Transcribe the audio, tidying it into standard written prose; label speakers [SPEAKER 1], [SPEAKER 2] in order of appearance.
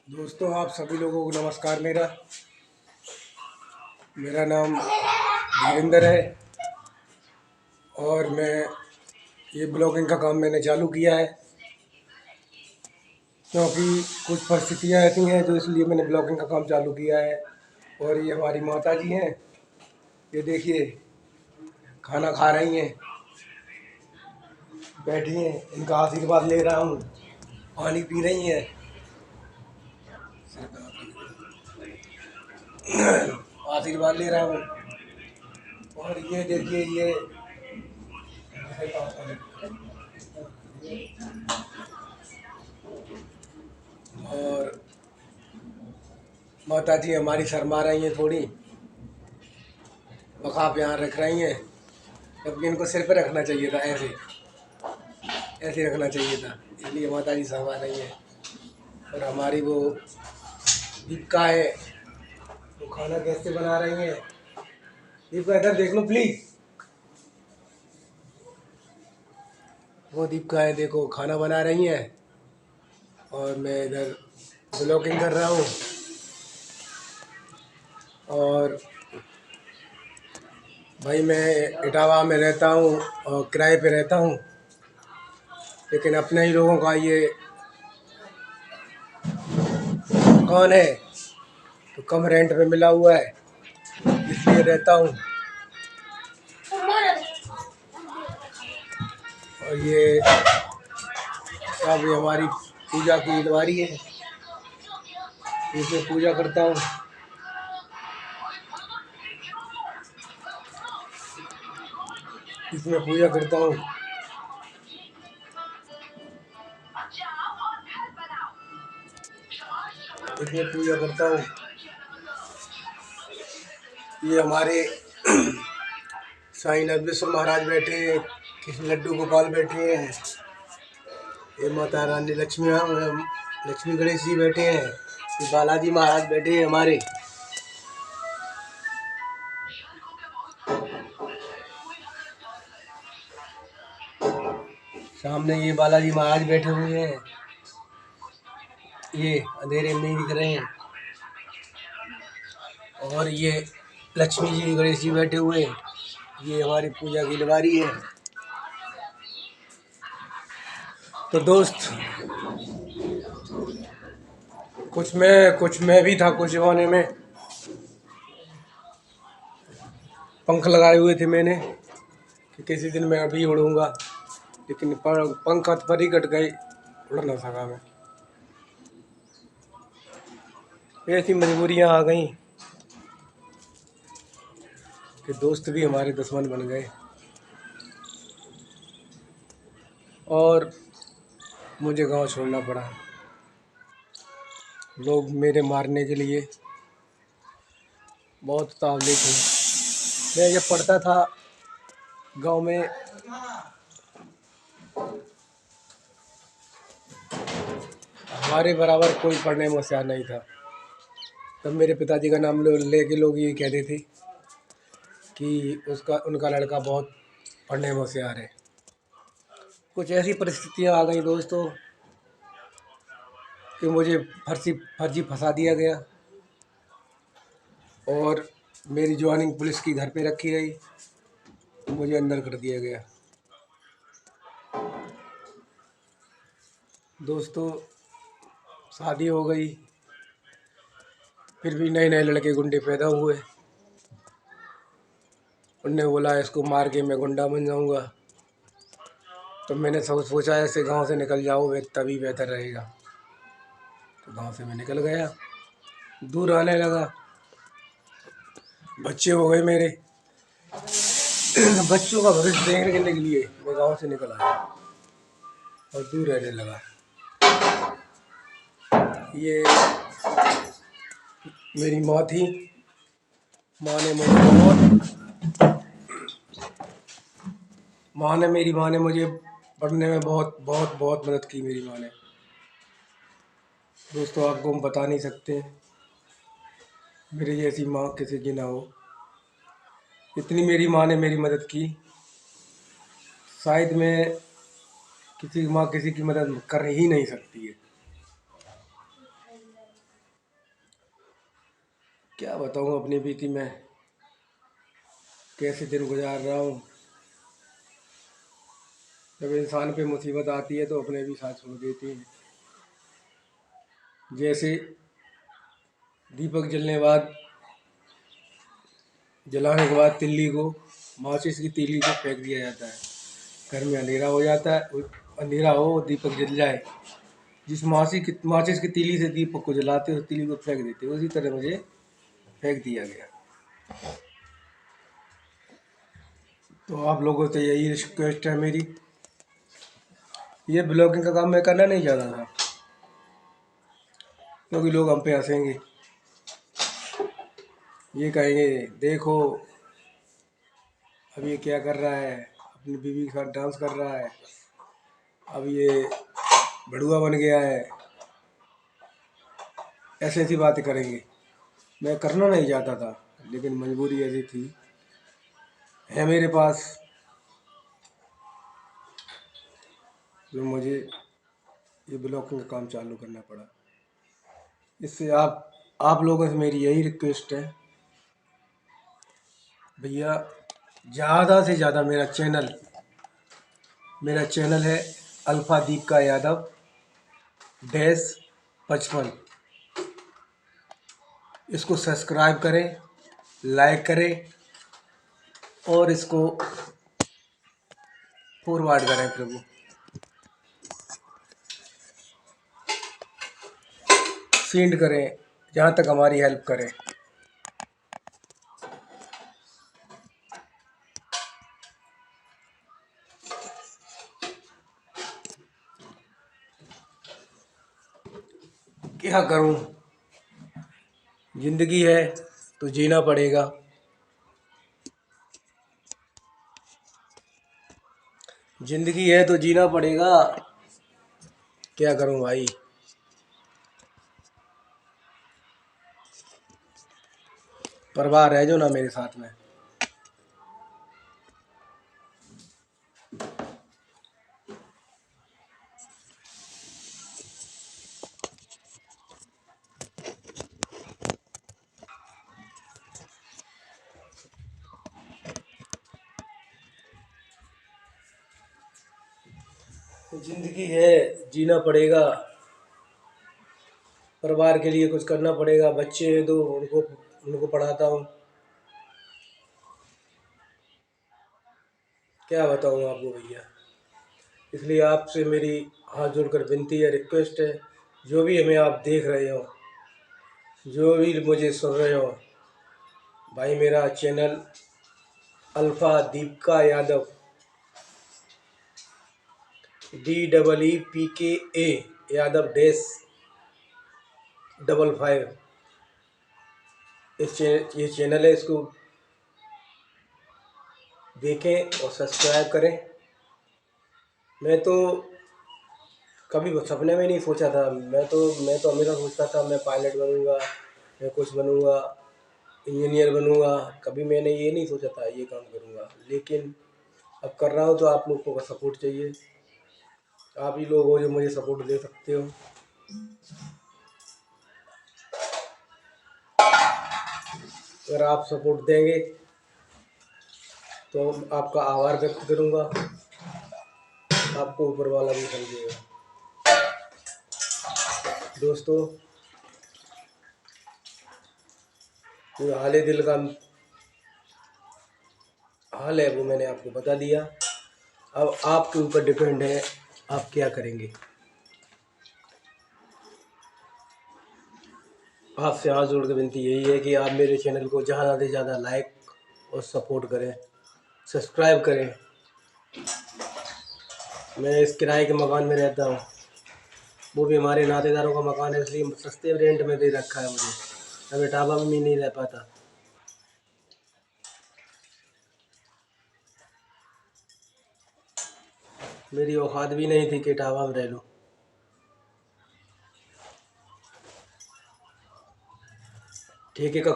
[SPEAKER 1] दोस्तों, आप सभी लोगों को नमस्कार। मेरा मेरा नाम धीरेंद्र है और मैं ये ब्लॉगिंग का काम मैंने चालू किया है क्योंकि कुछ परिस्थितियाँ ऐसी हैं जो इसलिए मैंने ब्लॉगिंग का काम चालू किया है। और ये हमारी माता जी हैं, ये देखिए खाना खा रही हैं, बैठी हैं, इनका आशीर्वाद ले रहा हूँ, पानी पी रही हैं, आशीर्वाद ले रहा हूँ। और ये देखिए ये और माता जी हमारी शर्मा रही हैं, थोड़ी बखाप यहाँ रख रही हैं, जबकि इनको सिर पे रखना चाहिए था, ऐसे ऐसे रखना चाहिए था, इसलिए माता जी शर्मा रही हैं। और हमारी वो दीपिका है, वो खाना कैसे बना रही हैं। दीपिका इधर देख लो प्लीज। वो दीपिका है, देखो खाना बना रही हैं और मैं इधर ब्लॉगिंग कर रहा हूँ। और भाई मैं इटावा में रहता हूँ और किराए पे रहता हूँ, लेकिन अपने ही लोगों का ये दुकान है तो कम रेंट पे मिला हुआ है, इसलिए रहता हूँ। और ये सब ये हमारी पूजा की अलमारी है, इसमें पूजा करता हूँ। इसमें पूजा करता हूँ। इसमें पूजा करता हूँ। ये हमारे साईं नरवेश्वर महाराज बैठे हैं, कृष्ण लड्डू गोपाल बैठे हैं, ये माता रानी लक्ष्मी गणेश जी बैठे हैं, ये बालाजी महाराज बैठे हैं हमारे। सामने ये बालाजी महाराज बैठे हुए हैं, ये अंधेरे में नहीं दिख रहे हैं। और ये लक्ष्मी जी गणेश जी बैठे हुए हैं, ये हमारी पूजा की अलमारी है। तो दोस्त, कुछ मैं भी था, कुछ जमाने में पंख लगाए हुए थे मैंने कि किसी दिन मैं अभी उड़ूंगा, लेकिन पंख पर ही कट गए, उड़ ना सका मैं। ऐसी मजबूरियां आ गई कि दोस्त भी हमारे दुश्मन बन गए और मुझे गांव छोड़ना पड़ा। लोग मेरे मारने के लिए बहुत उतावले थे। मैं जब पढ़ता था गांव में, हमारे बराबर कोई पढ़ने में होशियार नहीं था। तब मेरे पिताजी का नाम लेके लोग ये कहते थे कि उनका लड़का बहुत पढ़ने में होशियार है। कुछ ऐसी परिस्थितियां आ गई दोस्तों कि मुझे फर्जी फंसा दिया गया और मेरी ज्वाइनिंग पुलिस की घर पे रखी गई, मुझे अंदर कर दिया गया। दोस्तों, शादी हो गई, फिर भी नए नए लड़के गुंडे पैदा हुए। उनने बोला इसको मार के मैं गुंडा बन जाऊंगा, तो मैंने सोचा ऐसे गांव से निकल जाओ तभी बेहतर रहेगा। तो गांव से मैं निकल गया, दूर आने लगा, बच्चे हो गए मेरे। बच्चों का भविष्य देखने के लिए मैं गांव से निकल आया और दूर रहने लगा। ये मेरी माँ थी, माँ ने मेरी माँ ने मुझे पढ़ने में बहुत बहुत बहुत मदद की। मेरी माँ ने, दोस्तों आपको हम बता नहीं सकते, मेरी जैसी माँ किसी की ना हो। इतनी मेरी माँ ने मेरी मदद की, शायद मैं किसी माँ किसी की मदद कर ही नहीं सकती है। क्या बताऊँ अपनी बीती में कैसे दिन गुजार रहा हूँ। जब इंसान पे मुसीबत आती है तो अपने भी साथ छोड़ देती है। जैसे दीपक जलाने के बाद तिल्ली को, माचिस की तीली को फेंक दिया जाता है। घर में अंधेरा हो जाता है, अंधेरा हो दीपक जल जाए, जिस माचिस की तीली से दीपक को जलाते उस तीली को फेंक देते, उसी तरह मुझे फेंक दिया गया। तो आप लोगों से यही रिक्वेस्ट है मेरी, ये ब्लॉगिंग का काम मैं करना नहीं चाहता था, क्योंकि लोग हम पे हंसेंगे, ये कहेंगे देखो अब ये क्या कर रहा है, अपनी बीवी के साथ डांस कर रहा है, अब ये भड़ुआ बन गया है, ऐसी ऐसी बातें करेंगे। मैं करना नहीं चाहता था, लेकिन मजबूरी ऐसी थी है मेरे पास, जो मुझे ये ब्लॉगिंग का काम चालू करना पड़ा। इससे आप लोगों से मेरी यही रिक्वेस्ट है, भैया ज़्यादा से ज़्यादा मेरा चैनल है अल्फा दीपिका यादव -55, इसको सब्सक्राइब करें, लाइक करें और इसको फॉरवर्ड करें प्रभु, सेंड करें, जहाँ तक हमारी हेल्प करें। क्या करूं, जिंदगी है तो जीना पड़ेगा। जिंदगी है तो जीना पड़ेगा, क्या करूं भाई। परवाह रह जो ना मेरे साथ में। जिंदगी है जीना पड़ेगा, परिवार के लिए कुछ करना पड़ेगा। बच्चे हैं तो उनको पढ़ाता हूँ, क्या बताऊँ आपको भैया। इसलिए आपसे मेरी हाथ जोड़कर विनती है, रिक्वेस्ट है, जो भी हमें आप देख रहे हो, जो भी मुझे सुन रहे हो, भाई मेरा channel alpha Deepika Yadav DEEPKA Yadav -55, ये चैनल है, इसको देखें और सब्सक्राइब करें। मैं तो कभी सपने में नहीं सोचा था, मैं तो हमेशा सोचता था मैं पायलट बनूंगा, मैं कुछ बनूंगा, इंजीनियर बनूंगा। कभी मैंने ये नहीं सोचा था ये काम करूंगा, लेकिन अब कर रहा हूँ। तो आप लोगों का सपोर्ट चाहिए, आप ही लोग हो जो मुझे सपोर्ट दे सकते हो। अगर आप सपोर्ट देंगे तो आपका आभार व्यक्त करूंगा, आपको ऊपर वाला भी समझेगा। दोस्तों, जो हाल दिल का हाल है वो मैंने आपको बता दिया। अब आपके ऊपर डिपेंड है आप क्या करेंगे। आपसे हाथ जोड़ के विनती यही है कि आप मेरे चैनल को ज़्यादा से ज़्यादा लाइक और सपोर्ट करें, सब्सक्राइब करें। मैं इस किराए के मकान में रहता हूँ, वो भी हमारे नातेदारों का मकान है, इसलिए सस्ते रेंट में दे रखा है मुझे, अब इटावा में भी नहीं रह पाता। मेरी औकात भी नहीं थी कि इटावा में रह लूँ। ठेके का